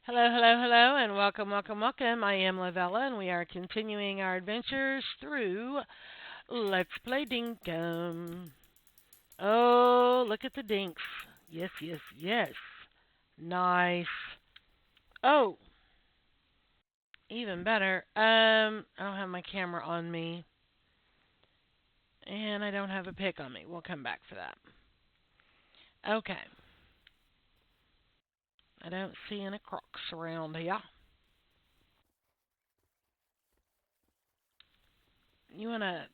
Hello, hello, hello, and welcome, welcome, welcome. I am Lavella, and we are continuing our adventures through Let's Play Dinkum. Oh, look at the dinks. Yes, yes, yes. Nice. Oh, even better. I don't have my camera on me, and I don't have a pick on me. We'll come back for that. Okay. I don't see any crocs around here. You wanna?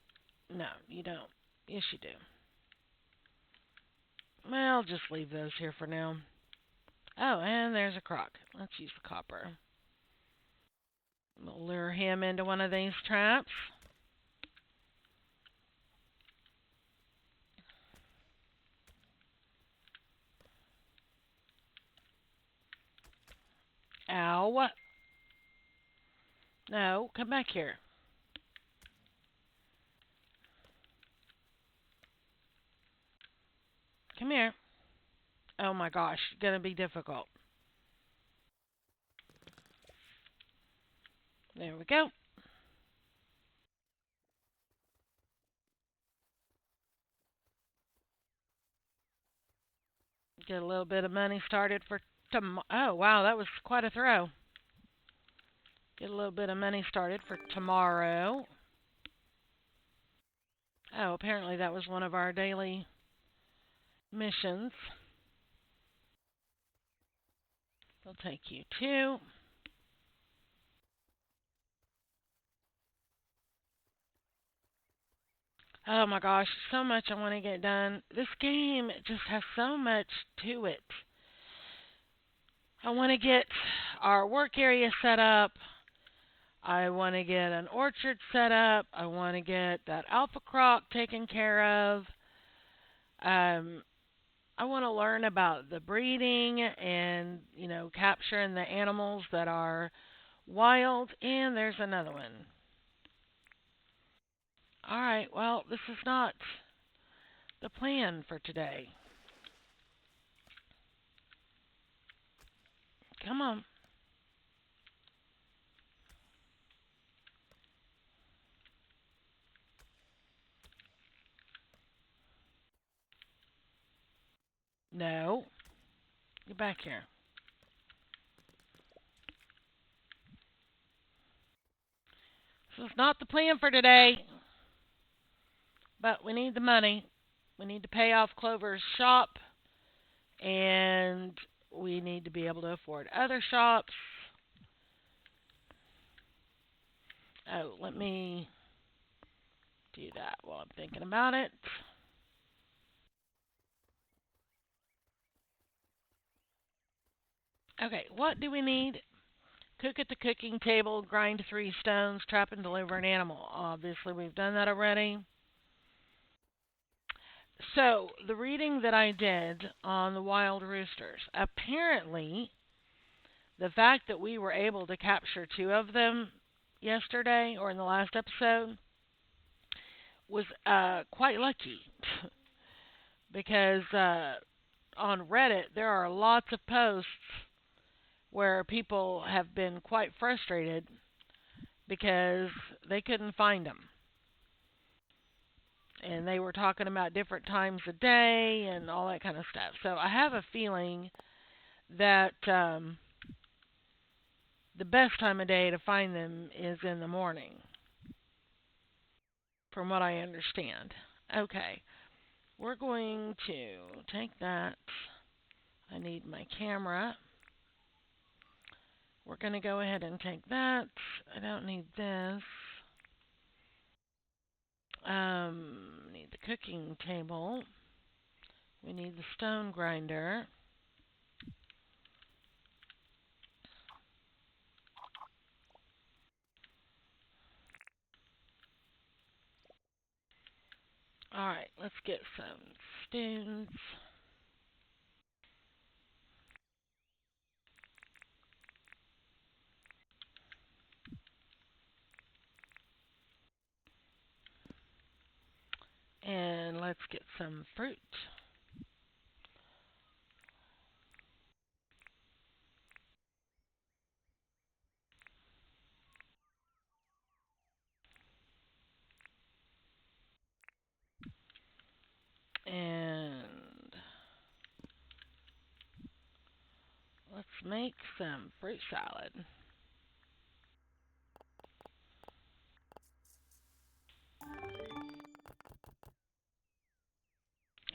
No, you don't. Yes, you do. Well, I'll just leave those here for now. Oh, and there's a croc. Let's use the copper. We'll lure him into one of these traps. Ow. No, come back here. Come here. Oh my gosh, gonna be difficult. There we go. Get a little bit of money started for tomorrow. Oh wow, that was quite a throw. Get a little bit of money started for tomorrow. Oh, apparently that was one of our daily missions. We'll take you too. Oh my gosh, so much I want to get done. This game just has so much to it. I want to get our work area set up. I want to get an orchard set up. I want to get that alpha croc taken care of. Um, I want to learn about the breeding and, capturing the animals that are wild. And there's another one. All right, well, this is not the plan for today. Come on. No. Get back here. This is not the plan for today, but we need the money. We need to pay off Clover's shop, and we need to be able to afford other shops. Oh, let me do that while I'm thinking about it. Okay, what do we need? Cook at the cooking table, grind 3 stones, trap and deliver an animal. Obviously, we've done that already. So, the reading that I did on the wild roosters, apparently, the fact that we were able to capture 2 of them yesterday or in the last episode was quite lucky because on Reddit there are lots of posts where people have been quite frustrated because they couldn't find them. And they were talking about different times of day and all that kind of stuff. So I have a feeling that the best time of day to find them is in the morning, from what I understand. Okay, we're going to take that. I need my camera. We're going to go ahead and take that. I don't need this. Need the cooking table. We need the stone grinder. Alright, let's get some stones. And let's get some fruit. Let's make some fruit salad.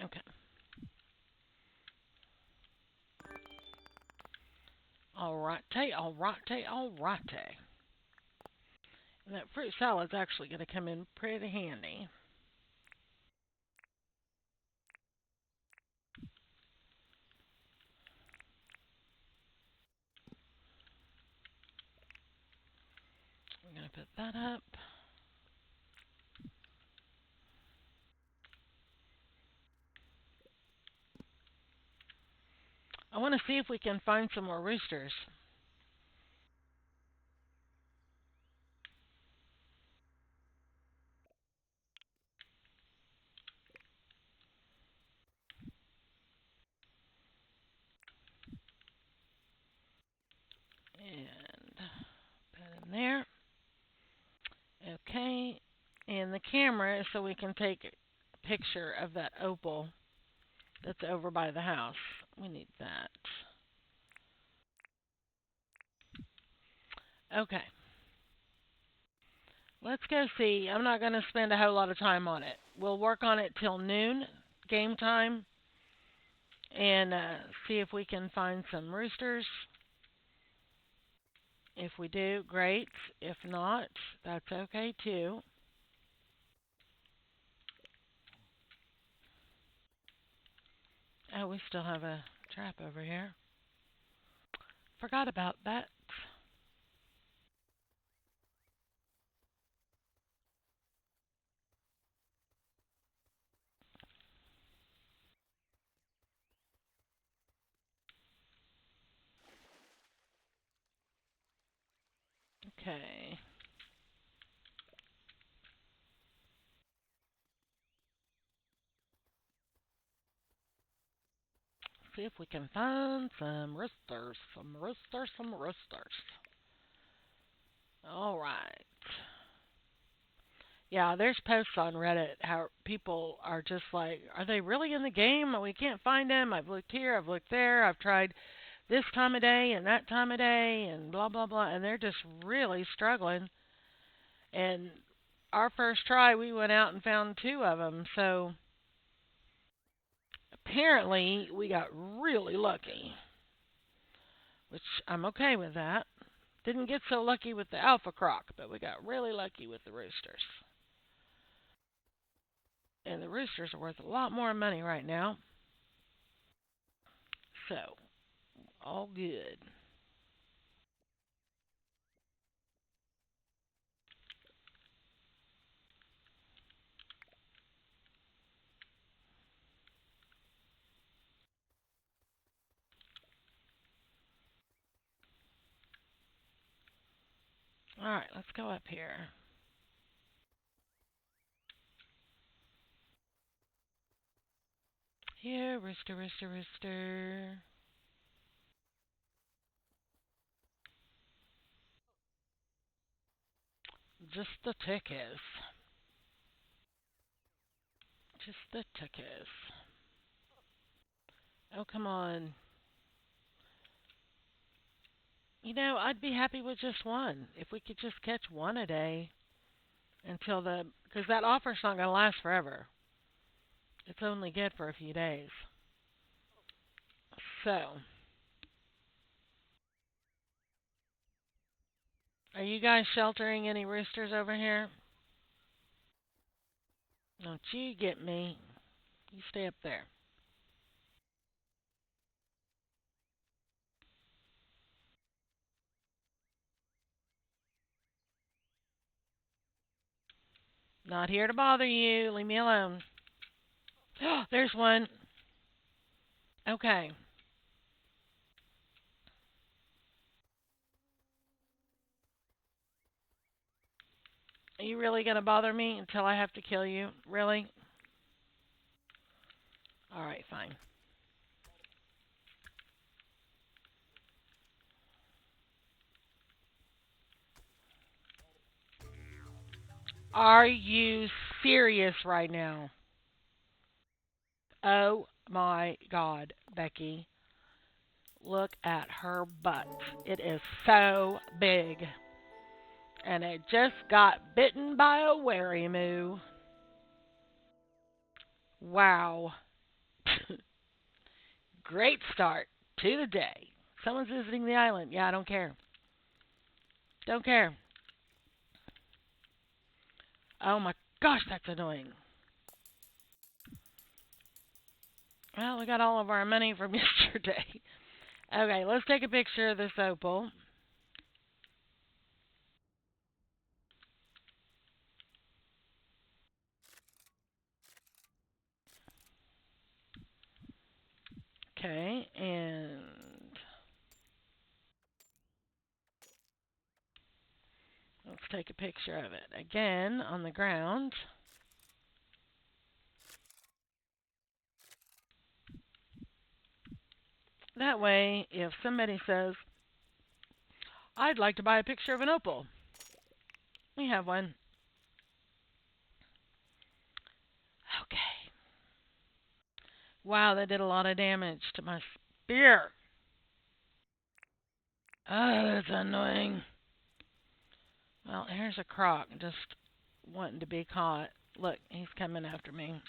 Okay. Alrighty, alrighty, alrighty. And that fruit salad's actually going to come in pretty handy. I'm going to put that up. I want to see if we can find some more roosters. And put it in there. Okay. And the camera is so we can take a picture of that opal that's over by the house. We need that. Okay. Let's go see. I'm not going to spend a whole lot of time on it. We'll work on it till noon, game time, and see if we can find some roosters. If we do, great. If not, that's okay too. Oh, we still have a trap over here. Forgot about that. Okay. See if we can find some roosters. Some roosters, some roosters. All right. Yeah, there's posts on Reddit how people are just like, are they really in the game? We can't find them. I've looked here, I've looked there, I've tried this time of day and that time of day and blah, blah, blah. And they're just really struggling. And our first try, we went out and found two of them. So apparently we got really lucky, which I'm okay with that. Didn't get so lucky with the alpha croc, but we got really lucky with the roosters. And the roosters are worth a lot more money right now. So, all good. Alright, let's go up here. Here, rooster, rooster, rooster. Just the tickers. Just the tickers. Oh, come on. You know, I'd be happy with just one. If we could just catch one a day until the... Because that offer's not going to last forever. It's only good for a few days. So, are you guys sheltering any roosters over here? Don't you get me. You stay up there. Not here to bother you. Leave me alone. There's one. Okay. Are you really going to bother me until I have to kill you? Really? Alright, fine. Are you serious right now? Oh my God, Becky. Look at her butt. It is so big. And it just got bitten by a wary moo. Wow. Great start to the day. Someone's visiting the island. Yeah, I don't care. Don't care. Oh my gosh, that's annoying. Well, we got all of our money from yesterday. Okay, let's take a picture of this opal. Okay, and let's take a picture of it again on the ground. That way, if somebody says, I'd like to buy a picture of an opal, we have one. Okay. Wow, that did a lot of damage to my spear. Oh, that's annoying. Well, here's a croc just wanting to be caught. Look, he's coming after me.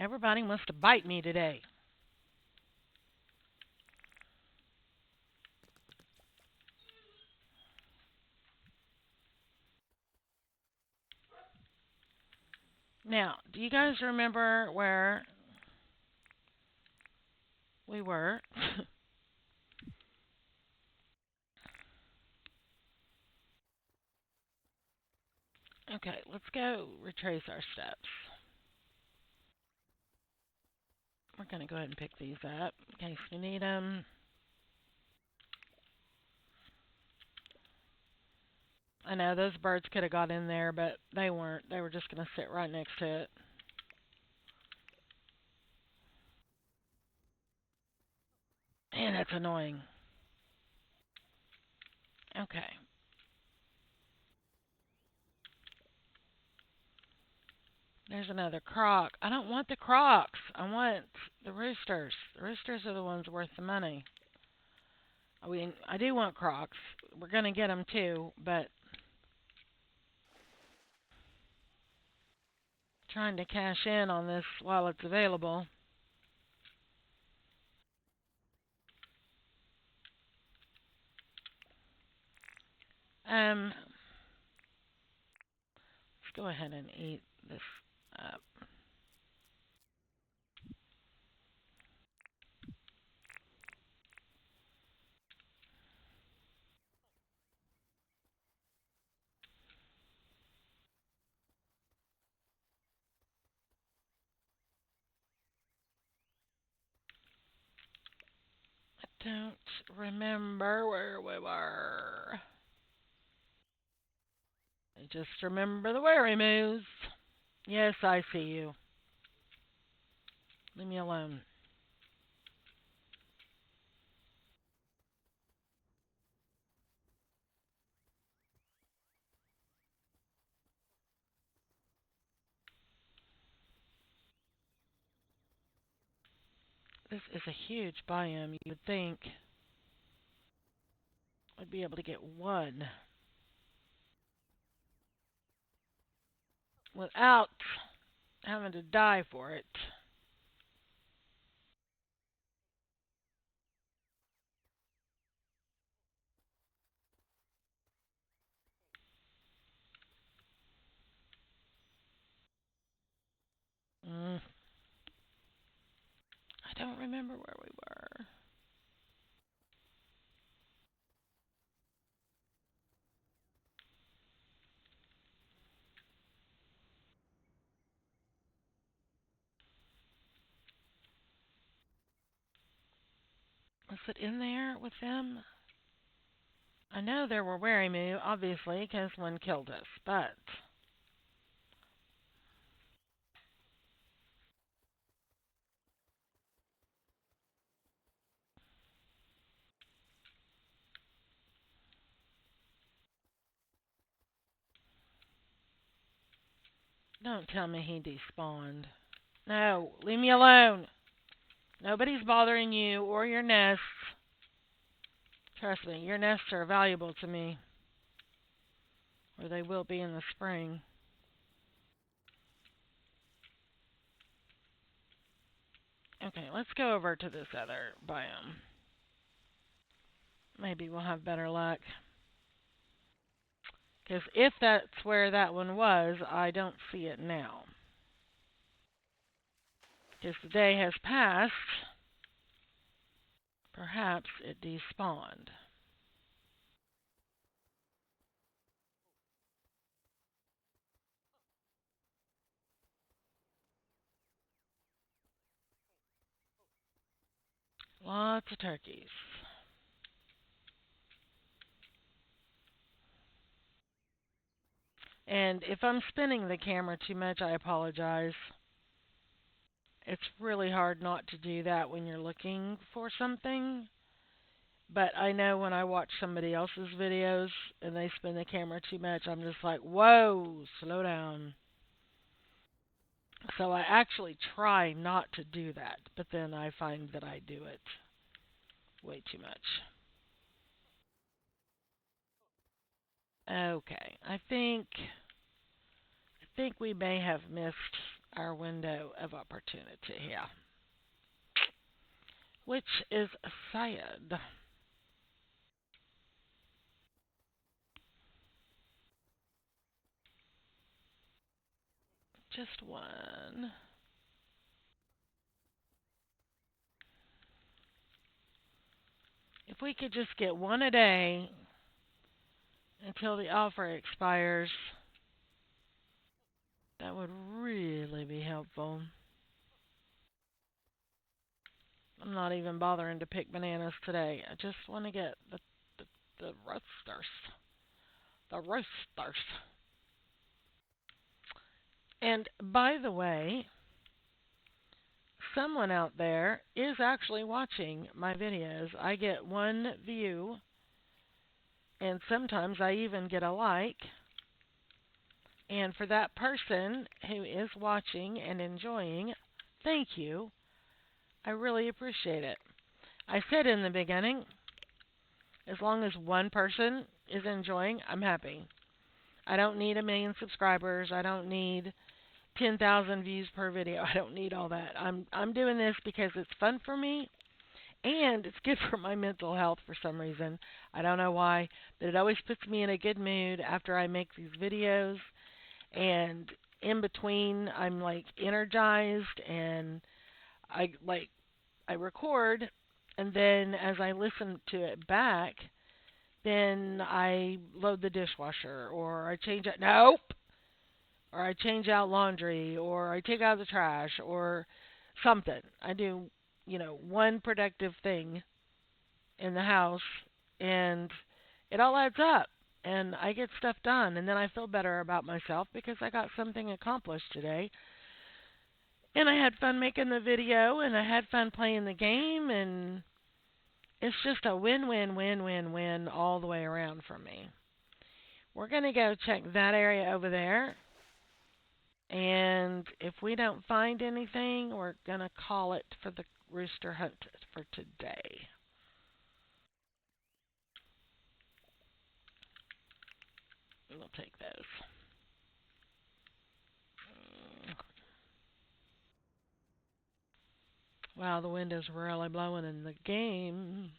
Everybody wants to bite me today. Now, do you guys remember where we were? Okay, let's go retrace our steps. We're going to go ahead and pick these up in case we need them. I know those birds could have got in there, but they weren't. They were just going to sit right next to it. Man, that's annoying. Okay. There's another croc. I don't want the crocs. I want the roosters. The roosters are the ones worth the money. I mean, I do want crocs. We're going to get them too, but trying to cash in on this while it's available. Let's go ahead and eat this up. I don't remember where we were. I just remember the wary moves. Yes, I see you. Leave me alone. This is a huge biome. You would think I'd be able to get one without having to die for it. Mm. I don't remember where we were. Was it in there with them? I know there were wary obviously, because one killed us, but Don't tell me he despawned. No, leave me alone. Nobody's bothering you or your nests. Trust me, your nests are valuable to me. Or they will be in the spring. Okay, let's go over to this other biome. Maybe we'll have better luck. Because if that's where that one was, I don't see it now. Because the day has passed, perhaps it despawned. Lots of turkeys. And if I'm spinning the camera too much, I apologize. It's really hard not to do that when you're looking for something. But I know when I watch somebody else's videos and they spin the camera too much, I'm just like, whoa, slow down. So I actually try not to do that, but then I find that I do it way too much. Okay, I think we may have missed our window of opportunity here, which is sad. Just one. If we could just get one a day until the offer expires, that would really be helpful. I'm not even bothering to pick bananas today. I just want to get the roasters. The roasters. And by the way, someone out there is actually watching my videos. I get one view, and sometimes I even get a like. And for that person who is watching and enjoying, thank you. I really appreciate it. I said in the beginning, as long as one person is enjoying, I'm happy. I don't need 1 million subscribers. I don't need 10,000 views per video. I don't need all that. I'm doing this because it's fun for me and it's good for my mental health for some reason. I don't know why, but it always puts me in a good mood after I make these videos, and in between I'm like energized, and I record, and then as I listen to it back, then I load the dishwasher, or I change it. Nope. Or I change out laundry, or I take out the trash, or something. I do, one productive thing in the house, and it all adds up, and I get stuff done, and then I feel better about myself because I got something accomplished today, and I had fun making the video, and I had fun playing the game, and it's just a win-win-win-win-win all the way around for me. We're going to go check that area over there. And if we don't find anything, we're going to call it for the rooster hunt for today. We'll take those. Wow, the wind is really blowing in the game.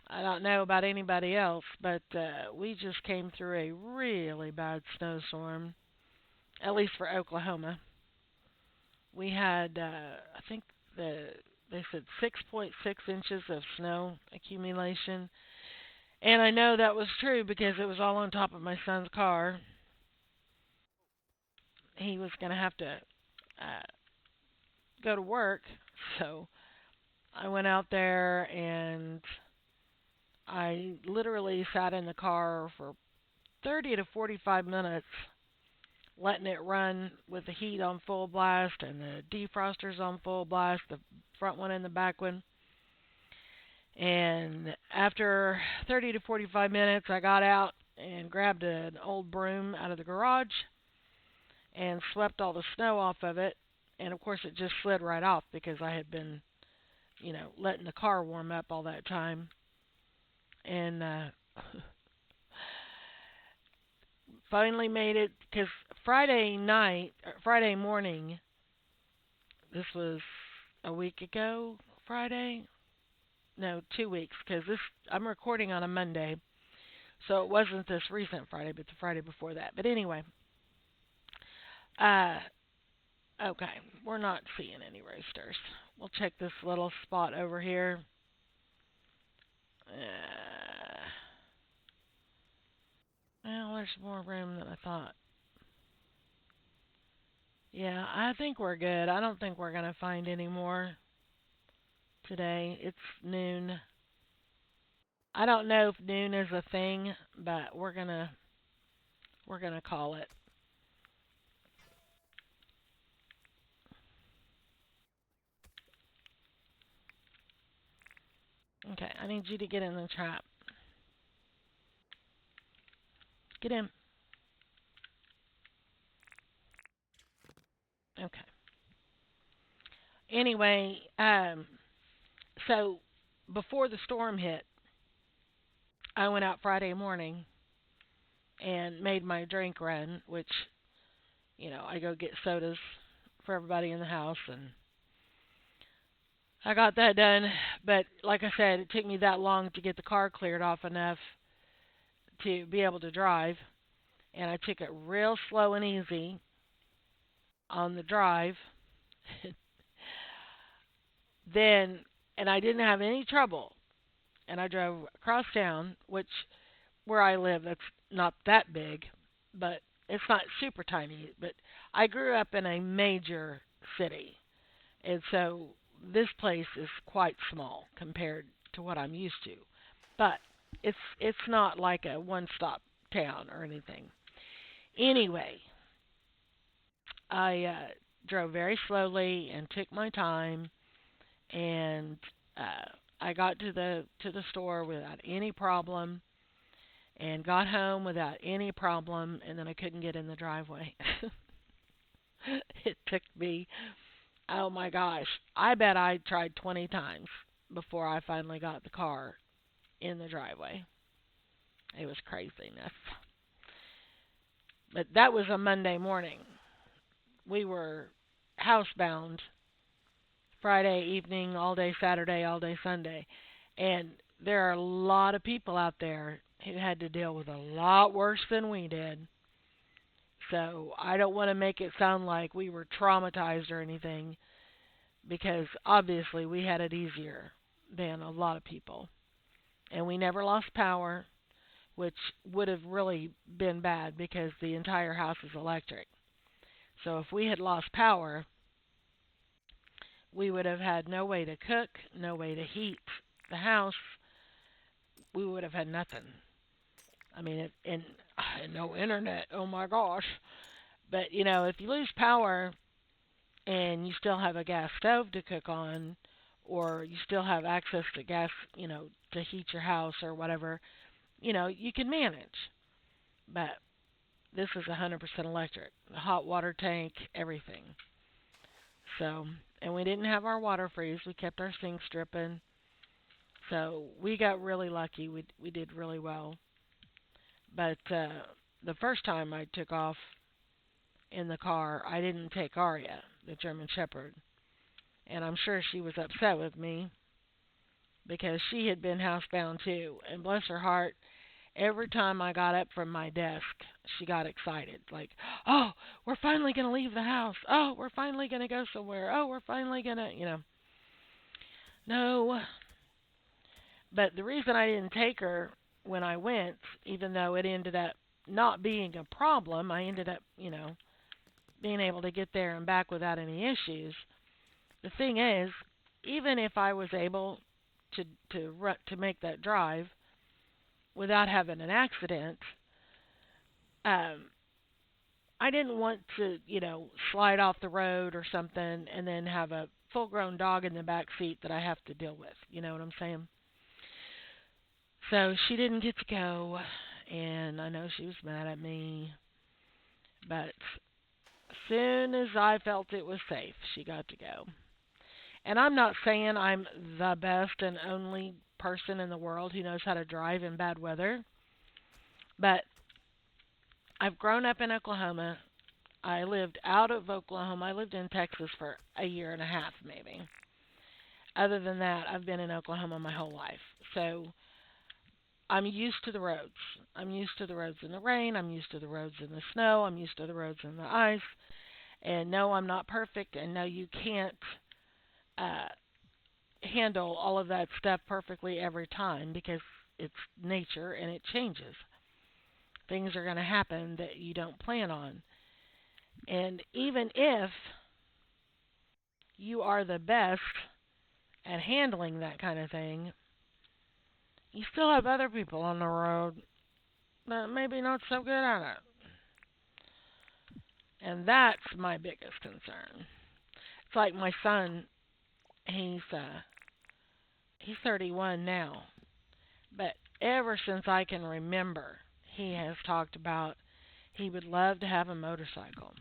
I don't know about anybody else, but we just came through a really bad snowstorm, at least for Oklahoma. We had, I think they said 6.6 inches of snow accumulation. And I know that was true because it was all on top of my son's car. He was going to have to go to work, so I went out there and I literally sat in the car for 30 to 45 minutes letting it run with the heat on full blast and the defrosters on full blast, the front one and the back one. And after 30 to 45 minutes, I got out and grabbed an old broom out of the garage and swept all the snow off of it. And of course, it just slid right off because I had been, letting the car warm up all that time. And finally made it because Friday morning, this was a week ago, Friday? No, 2 weeks, because I'm recording on a Monday, so it wasn't this recent Friday, but the Friday before that. But anyway, uh, okay, we're not seeing any roosters. We'll check this little spot over here. Well, there's more room than I thought. Yeah, I think we're good. I don't think we're gonna find any more today. It's noon. I don't know if noon is a thing, but we're gonna call it. Okay, I need you to get in the trap. Get in. Okay. Anyway, so before the storm hit, I went out Friday morning and made my drink run, which, I go get sodas for everybody in the house, and I got that done. But like I said, it took me that long to get the car cleared off enough to be able to drive, and I took it real slow and easy on the drive. then, and I didn't have any trouble, and I drove across town, which where I live, that's not that big, but it's not super tiny. But I grew up in a major city, and so this place is quite small compared to what I'm used to. But it's not like a one-stop town or anything. Anyway, I drove very slowly and took my time, and I got to the store without any problem, and got home without any problem, and then I couldn't get in the driveway. It took me, oh my gosh, I bet I tried 20 times before I finally got the car in the driveway. It was craziness. But that was a Monday morning. We were housebound Friday evening, all day Saturday, all day Sunday. And there are a lot of people out there who had to deal with a lot worse than we did. So I don't want to make it sound like we were traumatized or anything, because obviously we had it easier than a lot of people. And we never lost power, which would have really been bad because the entire house is electric. So if we had lost power, we would have had no way to cook, no way to heat the house. We would have had nothing. I mean, and no internet. Oh my gosh. But, if you lose power and you still have a gas stove to cook on, or you still have access to gas, to heat your house or whatever, you can manage. But this is 100% electric. The hot water tank, everything. So, and we didn't have our water freeze. We kept our sinks dripping. So we got really lucky. We did really well. But the first time I took off in the car, I didn't take Aria, the German Shepherd. And I'm sure she was upset with me because she had been housebound too. And bless her heart, every time I got up from my desk, she got excited. Like, oh, we're finally going to leave the house. Oh, we're finally going to go somewhere. Oh, we're finally going to. No. But the reason I didn't take her when I went, even though it ended up not being a problem, I ended up, being able to get there and back without any issues. The thing is, even if I was able to make that drive without having an accident, I didn't want to, slide off the road or something and then have a full-grown dog in the back seat that I have to deal with. You know what I'm saying? So she didn't get to go, and I know she was mad at me, but as soon as I felt it was safe, she got to go. And I'm not saying I'm the best and only person in the world who knows how to drive in bad weather, but I've grown up in Oklahoma. I lived out of Oklahoma. I lived in Texas for a year and a half, maybe. Other than that, I've been in Oklahoma my whole life. So I'm used to the roads. I'm used to the roads in the rain. I'm used to the roads in the snow. I'm used to the roads in the ice. And no, I'm not perfect. And no, you can't uh, handle all of that stuff perfectly every time because it's nature and it changes. Things are going to happen that you don't plan on. And even if you are the best at handling that kind of thing, you still have other people on the road that maybe not so good at it. And that's my biggest concern. It's like my son, he's he's 31 now, but ever since I can remember, he has talked about he would love to have a motorcycle.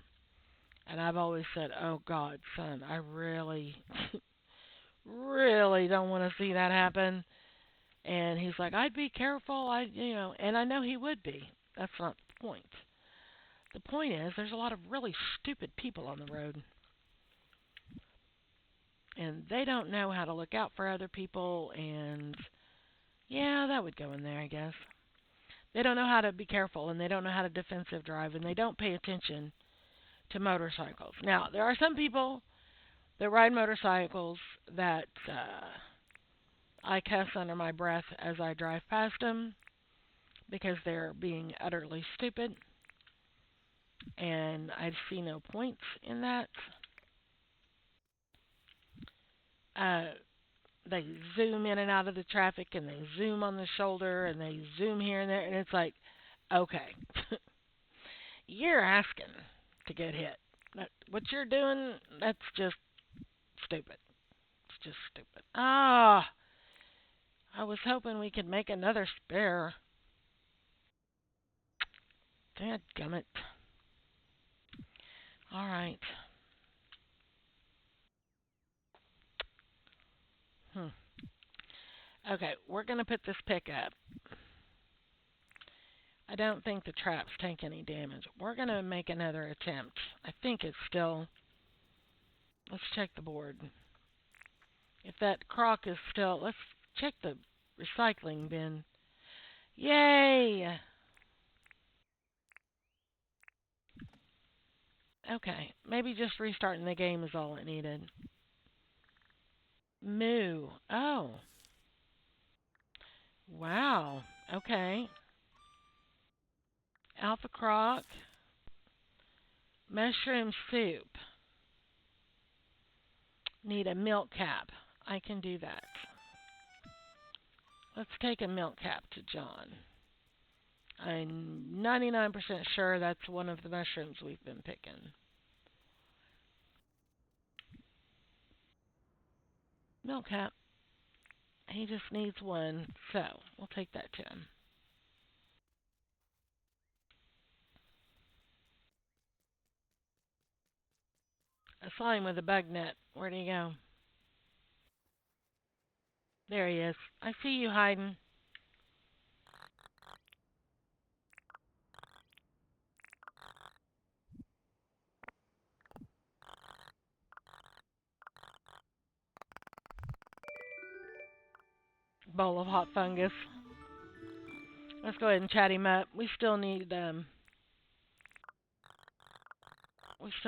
And I've always said, "Oh God, son, I really really don't want to see that happen." And he's like, "I'd be careful, and I know he would be. That's not the point. The point is there's a lot of really stupid people on the road, and they don't know how to look out for other people, and yeah, that would go in there, I guess. They don't know how to be careful, and they don't know how to defensive drive, and they don't pay attention to motorcycles. Now, there are some people that ride motorcycles that I cuss under my breath as I drive past them because they're being utterly stupid, and I see no point in that. Uh, they zoom in and out of the traffic, and they zoom on the shoulder, and they zoom here and there, and it's like, okay, you're asking to get hit. What you're doing, that's just stupid. It's just stupid. Ah, I was hoping we could make another spare. Dadgummit. All right. Hmm. Okay, we're going to put this pick up. I don't think the traps take any damage. We're going to make another attempt. I think it's still... Let's check the board. If that crock is still... Let's check the recycling bin. Yay! Okay, maybe just restarting the game is all it needed. Moo. Oh. Wow. Okay. Alpha crock. Mushroom soup. Need a milk cap. I can do that. Let's take a milk cap to John. I'm 99% sure that's one of the mushrooms we've been picking. Milk cap. He just needs one, so we'll take that to him. I saw him with a bug net. Where'd he go? There he is. I see you hiding. Bowl of hot fungus. Let's go ahead and chat him up. We still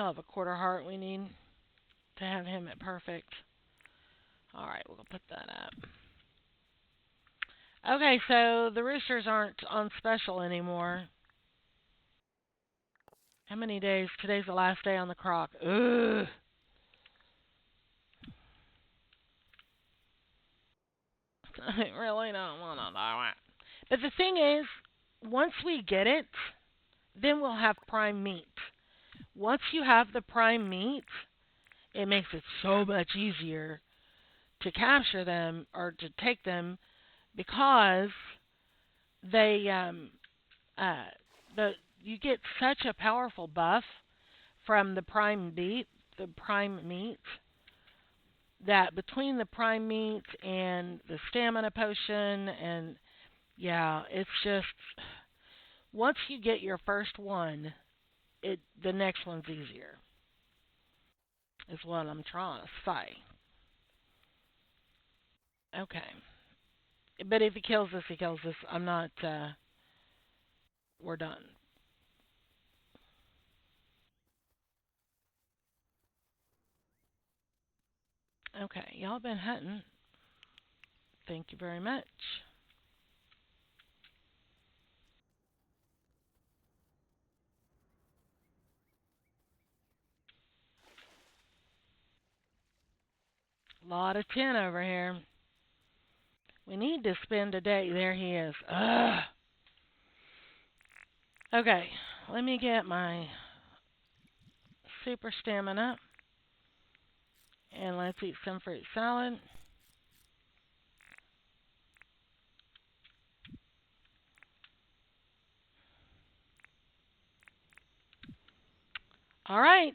have a quarter heart we need to have him at perfect. Alright, we'll put that up. Okay, so the roosters aren't on special anymore. How many days? Today's the last day on the crock. Ugh. I really don't want to do it. But the thing is, once we get it, then we'll have prime meat. Once you have the prime meat, it makes it so much easier to capture them or to take them because they Uh, the you get such a powerful buff from the prime meat, that between the prime meat and the stamina potion, and yeah, it's just once you get your first one, it the next one's easier. Is what I'm trying to say. Okay, but if he kills us, he kills us. I'm not. We're done. Okay, y'all been hunting. Thank you very much. Lot of tin over here. We need to spend a day. There he is. Ugh. Okay, let me get my super stamina and let's eat some fruit salad. All right,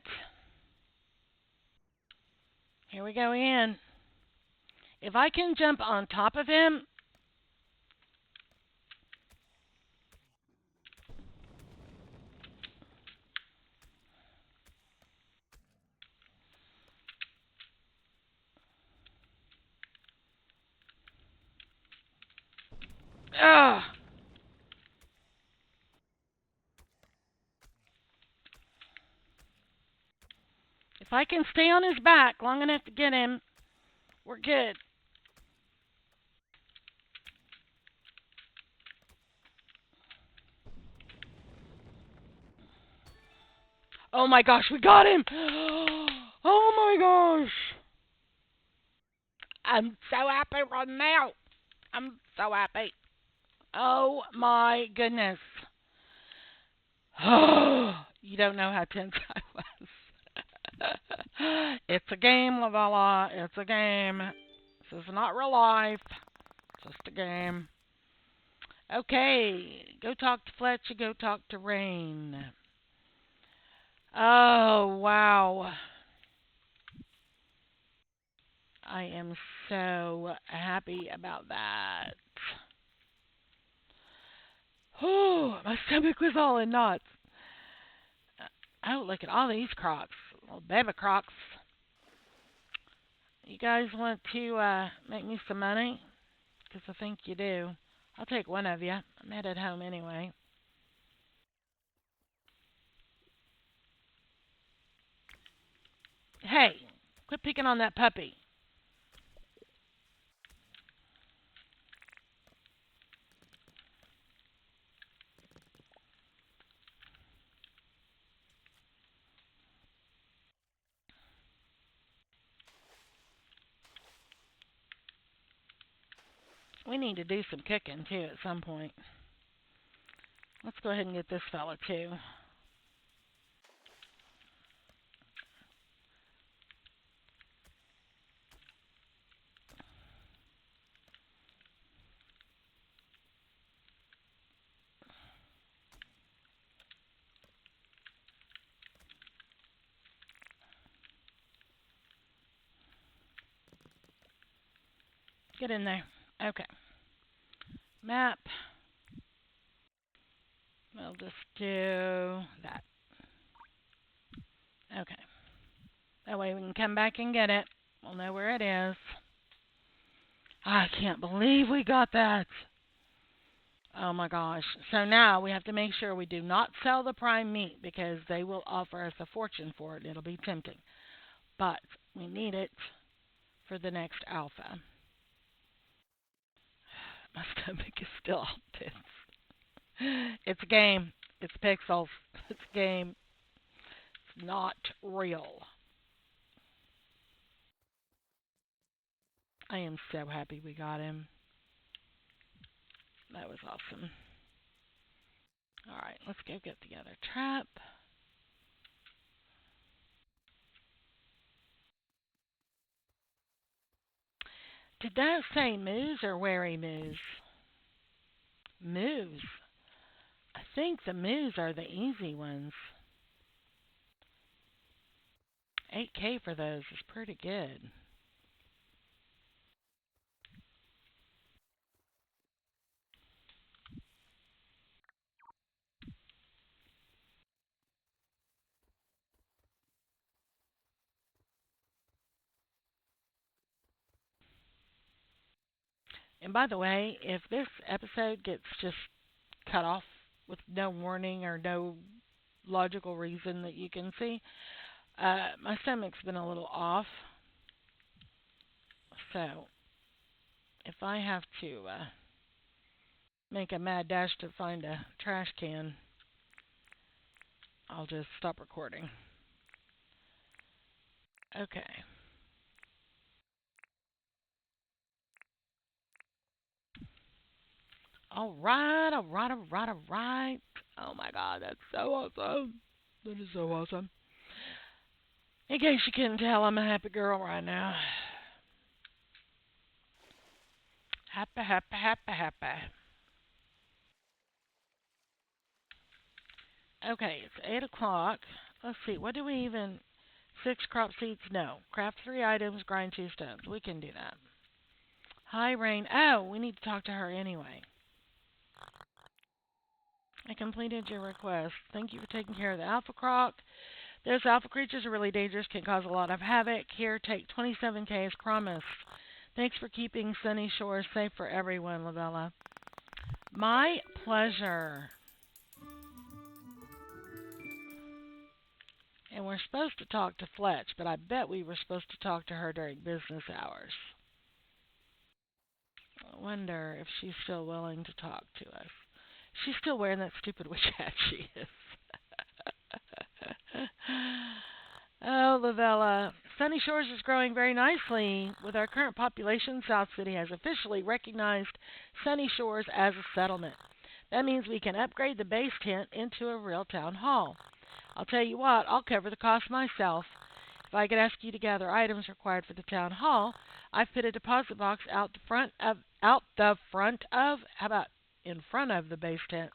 here we go again. If I can jump on top of him, ugh. If I can stay on his back long enough to get him, we're good. Oh my gosh, we got him! Oh my gosh! I'm so happy right now. I'm so happy. Oh my goodness. You don't know how tense I was. It's a game, Lavella. It's a game. This is not real life. It's just a game. Okay, go talk to Fletcher. Go talk to Rain. Oh wow. I am so happy about that. Oh, my stomach was all in knots. Oh, look at all these crocs. Little baby crocs. You guys want to make me some money? Because I think you do. I'll take one of you. I'm headed home anyway. Hey, quit picking on that puppy. We need to do some cooking too at some point. Let's go ahead and get this fella too. Get in there. Okay. Map. We'll just do that. Okay. That way we can come back and get it. We'll know where it is. I can't believe we got that. Oh my gosh. So now we have to make sure we do not sell the prime meat because they will offer us a fortune for it. It'll be tempting. But we need it for the next alpha. My stomach is still all tense. It's a game. It's pixels. It's a game. It's not real. I am so happy we got him. That was awesome. Alright, let's go get the other trap. Did that say moose or wary moose? Moose. I think the moves are the easy ones. 8K for those is pretty good. And by the way, if this episode gets just cut off with no warning or no logical reason that you can see, my stomach's been a little off. So if I have to make a mad dash to find a trash can, I'll just stop recording. Okay. Alright, alright, alright, alright. Oh my god, that's so awesome. That is so awesome. In case you couldn't tell, I'm a happy girl right now. Happy, happy, happy, happy. Okay, it's 8 o'clock. Let's see, what do we even... 6 crop seeds? No. Craft 3 items, grind 2 stones. We can do that. High rain. Oh, we need to talk to her anyway. I completed your request. Thank you for taking care of the alpha croc. Those alpha creatures are really dangerous, can cause a lot of havoc. Here, take 27K as promised. Thanks for keeping Sunny Shores safe for everyone, Lavella. My pleasure. And we're supposed to talk to Fletch, but I bet we were supposed to talk to her during business hours. I wonder if she's still willing to talk to us. She's still wearing that stupid witch hat, she is. Oh, Lavella. Sunny Shores is growing very nicely. With our current population, South City has officially recognized Sunny Shores as a settlement. That means we can upgrade the base tent into a real town hall. I'll tell you what, I'll cover the cost myself. If I could ask you to gather items required for the town hall, I've put a deposit box out the front of, how about in front of the base tent.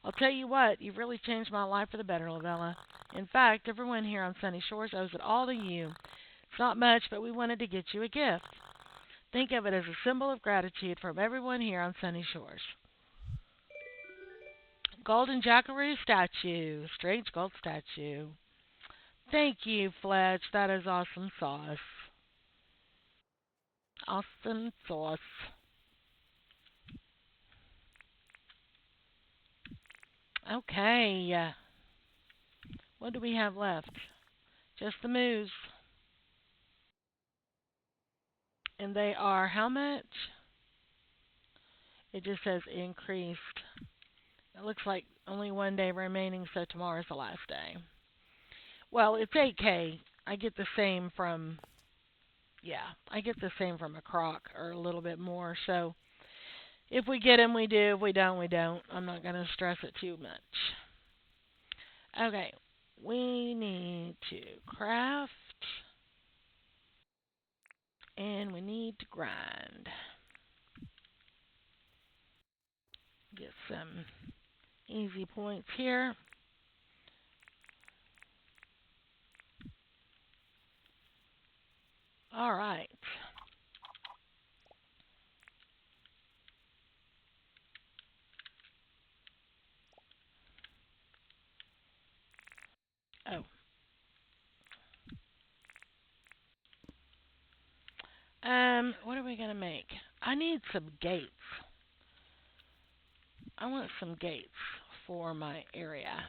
I'll tell you what, you've really changed my life for the better, Lavella. In fact, everyone here on Sunny Shores owes it all to you. It's not much, but we wanted to get you a gift. Think of it as a symbol of gratitude from everyone here on Sunny Shores. Golden Jackaroo statue. Strange gold statue. Thank you, Fletch. That is awesome sauce. Awesome sauce. Okay. What do we have left? Just the moves. And they are how much? It just says increased. It looks like only one day remaining, so tomorrow's the last day. Well, it's 8K. I get the same from, I get the same from a croc, or a little bit more. So if we get them, we do. If we don't, we don't. I'm not going to stress it too much. Okay, we need to craft, and we need to grind. Get some easy points here. All right. Oh. What are we going to make? I need some gates. I want some gates for my area.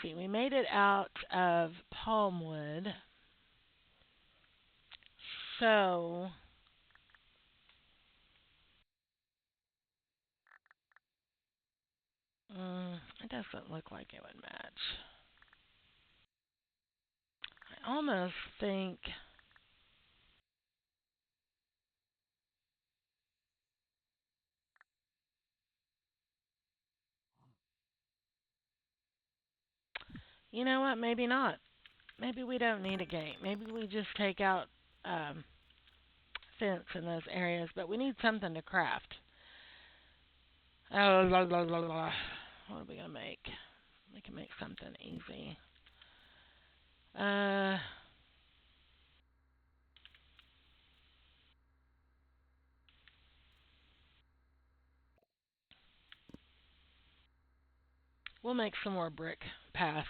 See, we made it out of palm wood. So, it doesn't look like it would match. I almost think... You know what? Maybe not. Maybe we don't need a gate. Maybe we just take out fence in those areas. But we need something to craft. Oh, blah, blah, blah, blah. What are we gonna make? We can make something easy. Uh, we'll make some more brick path.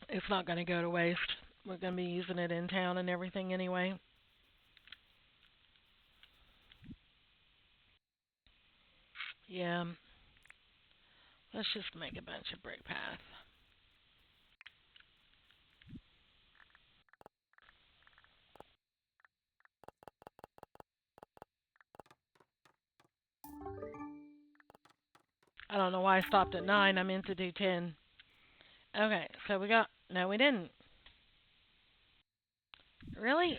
It's not gonna go to waste. We're gonna be using it in town and everything anyway. Yeah. Let's just make a bunch of brick path. I don't know why I stopped at 9. I meant to do 10. Okay, so we got. No, we didn't. Really?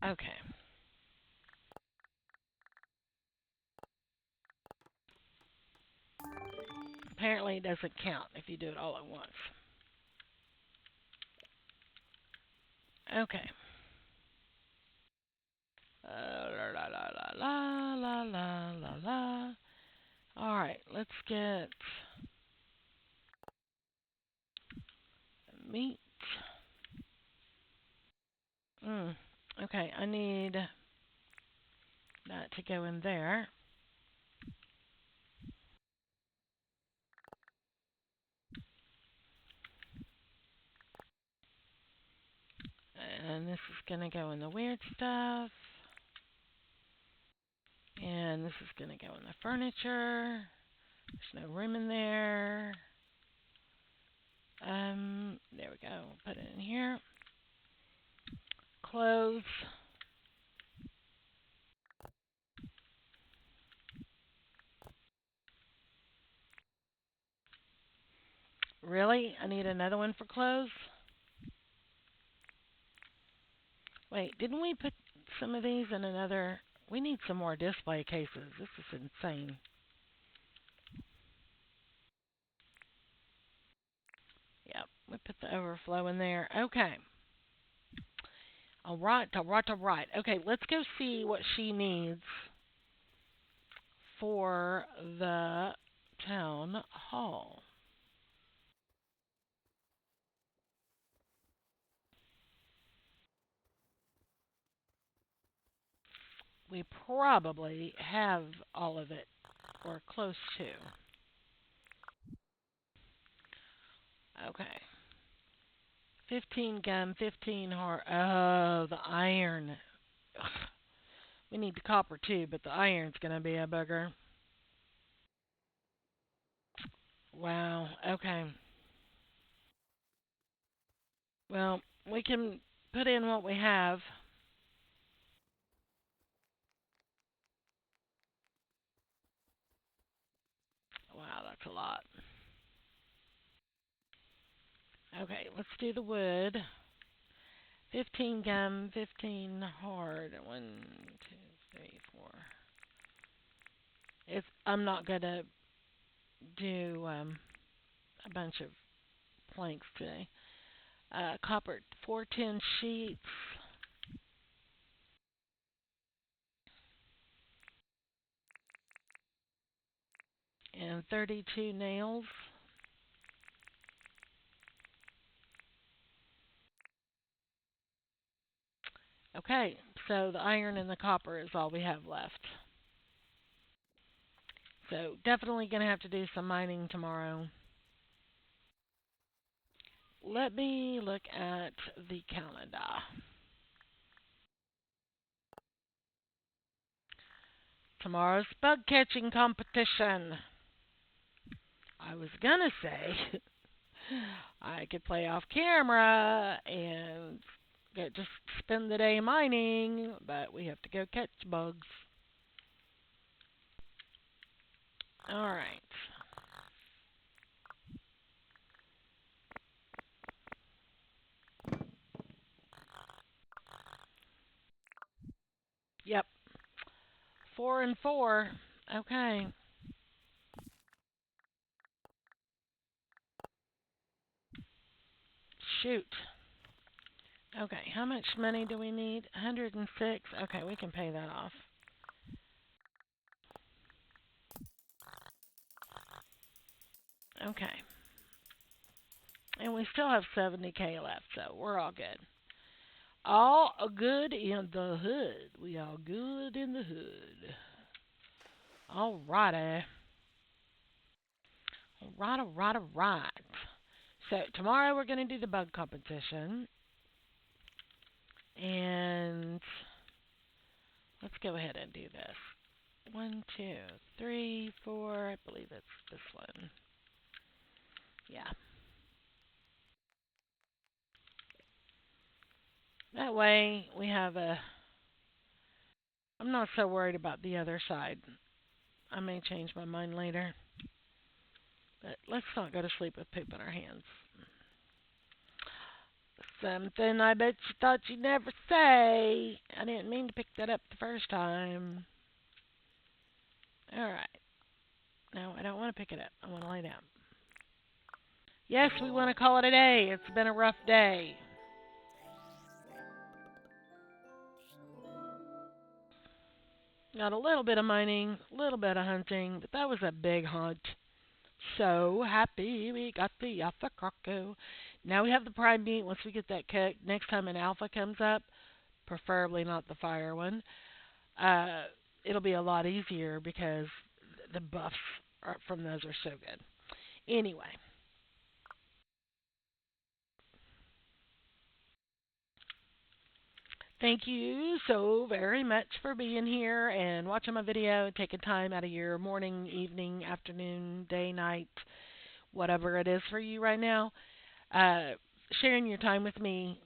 Okay. Apparently it doesn't count if you do it all at once. Okay. La la la la la la la la. All right, let's get meat. Mm. Okay, I need that to go in there. And this is going to go in the weird stuff. And this is going to go in the furniture. There's no room in there. There we go. Put it in here. Clothes. Really? I need another one for clothes? Wait, didn't we put some of these in another? We need some more display cases. This is insane. Yep, we put the overflow in there. Okay. All right. Okay, let's go see what she needs for the town hall. We probably have all of it, or close to. Okay. 15 gum, 15 hard. Oh, the iron. Ugh. We need the copper too, but the iron's going to be a bugger. Wow. Okay. Well, we can put in what we have. Wow, that's a lot. Okay, let's do the wood. 15 gum, 15 hard. One, two, three, four. I'm not going to do a bunch of planks today. Copper, 410 sheets, and 32 nails. Okay, so the iron and the copper is all we have left. So definitely going to have to do some mining tomorrow. Let me look at the calendar. Tomorrow's bug catching competition. I was going to say I could play off camera and just spend the day mining, but we have to go catch bugs. All right. Yep. 4 and 4. Okay. Shoot. Okay, how much money do we need? 106. Okay, we can pay that off. Okay. And we still have 70K left, so we're all good. All good in the hood. We all good in the hood. Alrighty. Alright, alright, alright. So tomorrow we're going to do the bug competition. And let's go ahead and do this. One, two, three, four. I believe it's this one. Yeah. That way we have a. I'm not so worried about the other side. I may change my mind later. But let's not go to sleep with poop in our hands. Something I bet you thought you'd never say. I didn't mean to pick that up the first time. Alright. No, I don't want to pick it up. I want to lay down. Yes, we want to call it a day. It's been a rough day. Got a little bit of mining, a little bit of hunting, but that was a big hunt. So happy we got the alpha croco. Now we have the prime meat. Once we get that cooked, next time an alpha comes up, preferably not the fire one, uh, it'll be a lot easier because the buffs from those are so good. Anyway, thank you so very much for being here and watching my video and taking time out of your morning, evening, afternoon, day, night, whatever it is for you right now. Uh, Sharing your time with me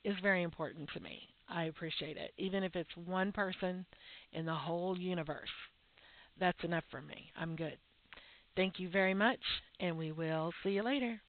is very important to me. I appreciate it. Even if it's one person in the whole universe, that's enough for me. I'm good. Thank you very much, and we will see you later.